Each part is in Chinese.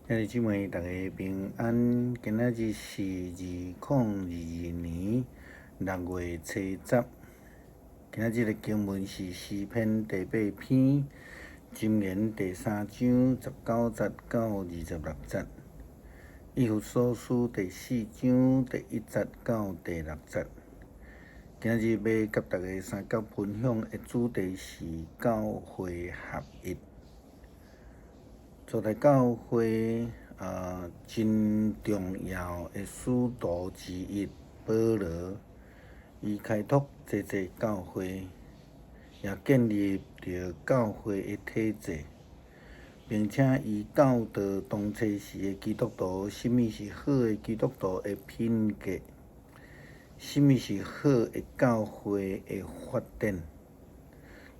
兄弟姊妹，大家平安。今仔日是2022年6月初10。今仔日的经文是诗篇第8篇，箴言第3章19节到26节，以弗所书第4章第1节到第6节。今日要甲大家三角分享的主题是教会合一。初代教会真重要的使徒之一保罗，伊开拓济教会，也建立着教会的体制，并且伊教导当初时的基督徒，什么是好的基督徒的品格，什么是好的教会的发展。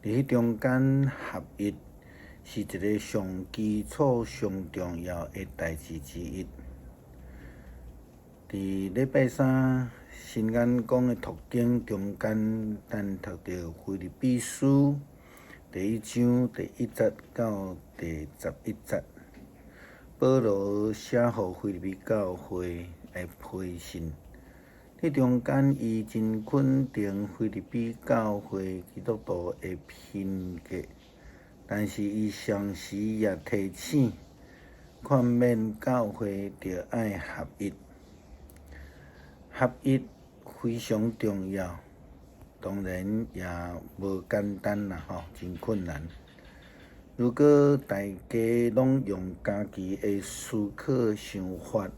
伫迄中间合一是一个上基础、上重要的代志之一。伫礼拜三新眼光的读经中间，咱读到腓立比书第1章第1节到第11节，保罗写互腓立比教会的批信。迄中间，伊真肯定腓立比教会基督徒的品格，但是伊同时也提醒，劝勉教会着爱合一。合一非常重要，当然也无简单啦，真困难。如果大家拢用家己的思考、想法、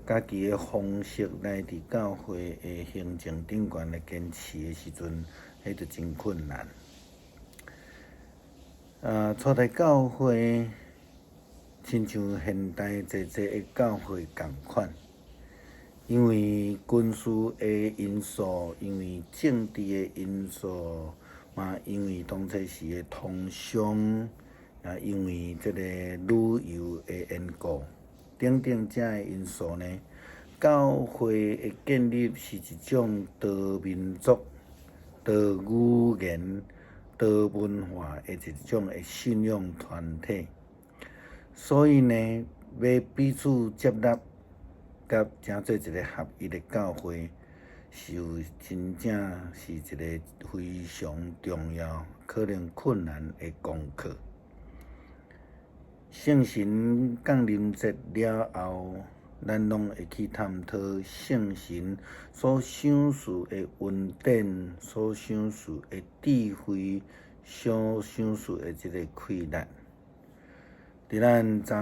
家己的方式来伫教会的行政顶悬来坚持的时阵，迄就真困难。初代教会亲像现代济的教会共款，因为军事的因素，因为政治的因素，嘛因为当初时的通商，也因为这个旅游的缘故，等等这的因素呢，教会的建立是一种多民族、多语言、多文化的一种的信仰团体，所以呢，要彼此接纳，甲成做一个合一的教会，是有真正是一个非常重要、可能困难的功课。圣神降临节了后，咱拢会去探讨圣神所赏赐的恩典、所赏赐的智慧、所赏赐的这个快乐。伫咱昨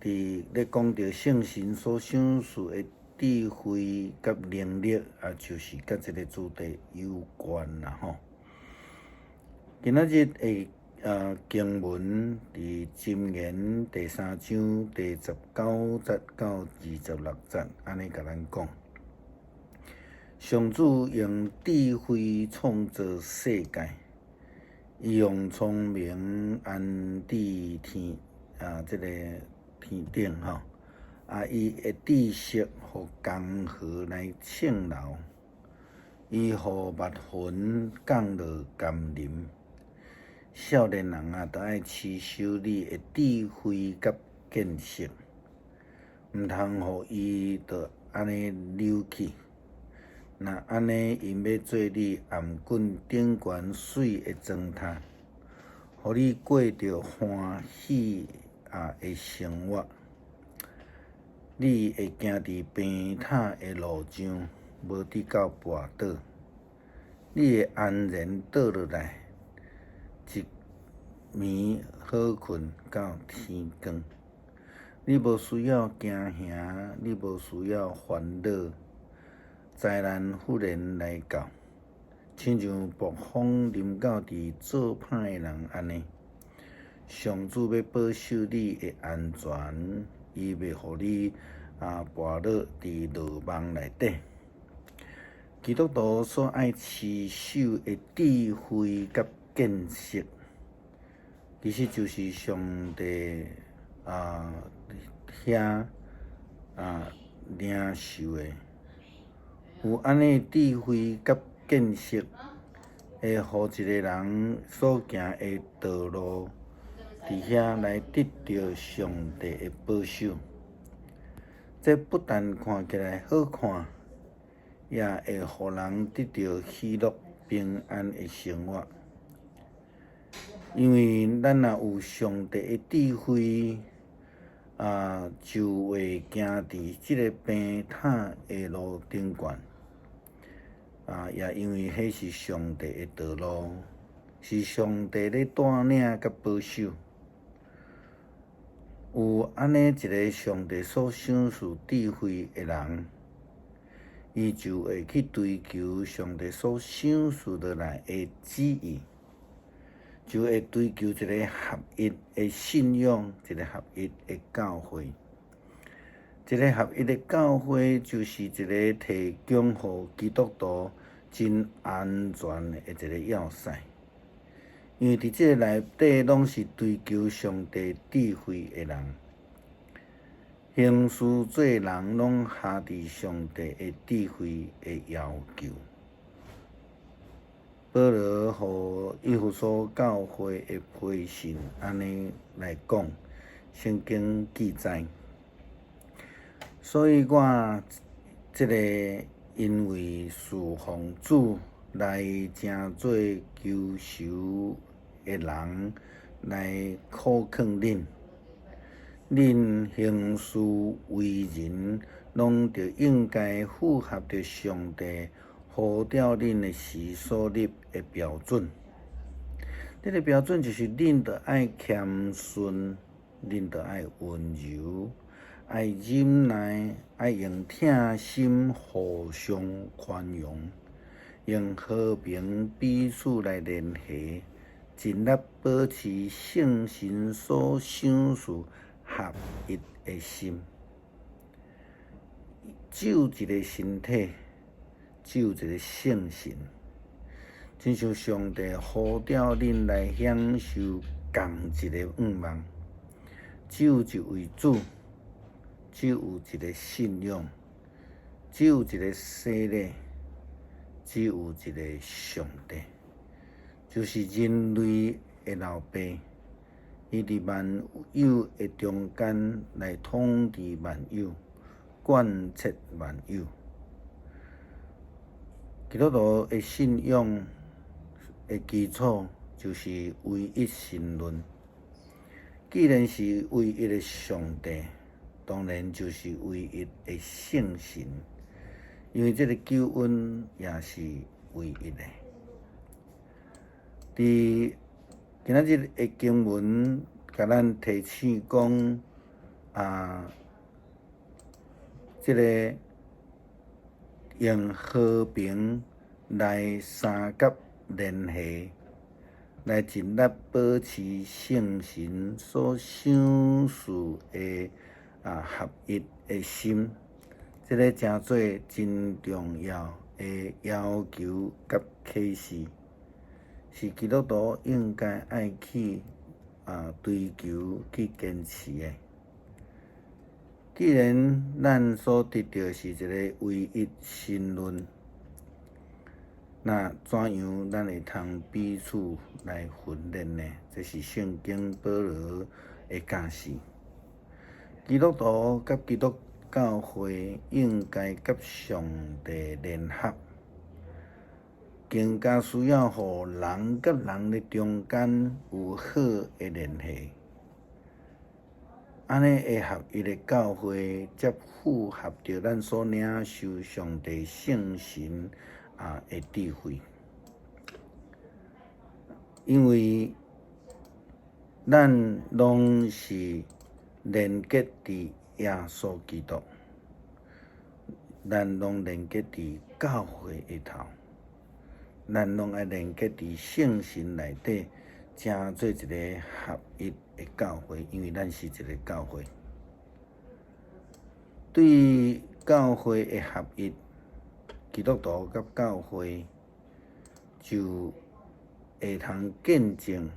伫咧讲到圣神所赏赐的智慧甲能力，就是甲这个主题有关啦吼。今仔日的经文伫箴言第3章第19节到26节，安尼甲咱讲：上主用智慧创造世界，伊用聪明安置天这个天顶吼，伊的知识互江河来浸流，伊互蜜魂降落甘霖。少年人都爱持守你的智慧甲见识，毋通互伊就安尼溜去。那安尼，因要做你颔棍顶悬水的砖头，互你过着欢喜的生活。你会行伫平坦的路上，无直到跋倒。你会安然倒落来，一暝好困到天光。你无需要惊吓，你无需要烦恼，灾难忽然来到，亲像暴风临到伫做歹的人安尼。上主要保守你的安全，伊袂互你跋落伫落网内底。基督徒所爱持守的智慧甲见识，其实就是上帝遐领受的。有安尼智慧甲见识，会互一个人所行的道路，伫遐来得到上帝的保守。这不但看起来好看，也会互人得到喜乐平安的生活。因为咱若有上帝的智慧，就会行伫即个平坦的路顶悬。也因为迄是上帝的道路，是上帝咧带领甲保守。有安尼一个上帝所赏赐智慧的人，伊就会去追求上帝所赏赐落来的旨意，就会追求一个合一的信仰，一个合一的教会。一个合一的教会就是一个提供互基督徒真安全的一个要塞。因为伫即个内底拢是追求上帝智慧的人，行事做人拢下伫上帝的智慧的要求。保罗互以弗所教会的批信安尼来讲，圣经记载，所以我即个因为侍奉主来正做求仇的人来苦劝恁，恁行事为人，拢着应该符合着上帝呼召恁的时所立的标准。这个标准就是恁着爱谦顺，恁着爱温柔，爱忍耐，爱用疼心互相宽容，用和平彼此来联系，尽力保持圣神所赏赐合一的心。只有一个身体，只有一个圣神，亲像上帝呼召恁来享受同一个愿望。只有一位主，只有一个信仰，只有一个洗礼，只有一个上帝，就是人类的老爸。伊伫万有的中间来统治万有，贯彻万有。基督徒的信仰的基础就是唯一神论。既然是唯一的上帝，当然就是唯一的圣神，因为这个救恩也是唯一的。伫今仔日的经文，甲咱提醒讲，这个用和平来三角联系，来尽力保持圣神所赏赐的合一的心，这个真做真重要的要求甲启示，是基督徒应该爱去追求去坚持的。既然咱所得到是一个唯一神论，那怎样咱会通彼此来训练呢？这是圣经保罗的教示。基督徒甲基督教会应该甲上帝联合，更加需要互人甲人的中间有好的联系。安尼会合一的教会，才符合着咱所领受上帝圣神的智慧。因为咱拢是连结伫耶稣基督，咱拢连结伫教会里头，咱拢爱连结伫圣神内底，成做一个合一的教会。因为咱是一个教会，对于教会的合一，基督徒甲教会就会通见证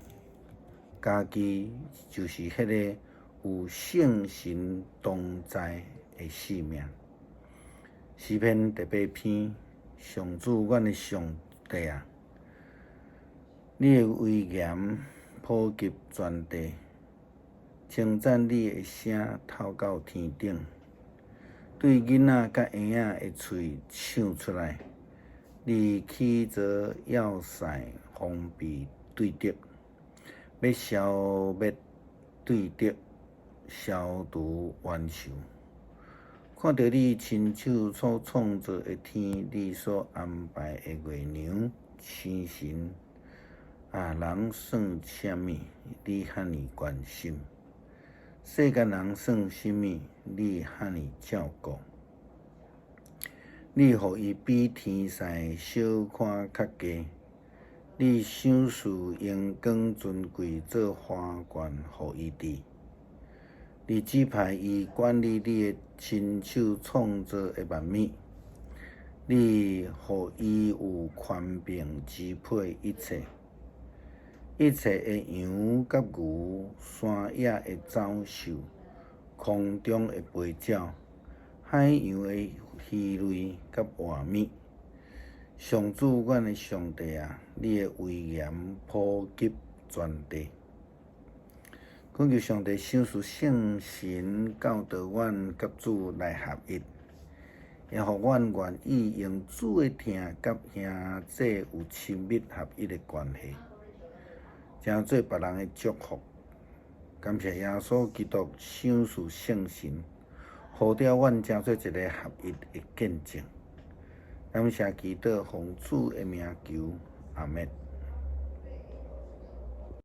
家己就是迄个有圣神同在的性命。诗篇第8篇，上主，阮的上帝啊，你的威严普及全地，称赞你的声透到天顶。对囡仔甲婴仔的喙唱出来，你起则要塞封闭对敌，要消灭对敌，消除冤仇。看到你亲手所创造的天，你所安排的月娘、星辰，人算什么？你遐尼关心；世间人算什么？你遐尼照顾。你互伊比天使小看较低，你赏赐阳光尊贵做花冠，互伊伫。你指派伊管理你的亲手创造的万物，你互伊有权柄支配一切，一切的羊甲牛，山野的走兽，空中的飞鸟，海洋的鱼类甲活物。上主，阮的上帝啊，你的威严普及全地。恳求上帝赏赐圣神教导阮甲主来合一，也互阮愿意用主的疼甲兄弟有亲密合一的关系，成做别人的祝福。感谢耶稣基督赏赐圣神，好叫阮成做一个合一的见证。感谢祈祷奉主的名求，阿门。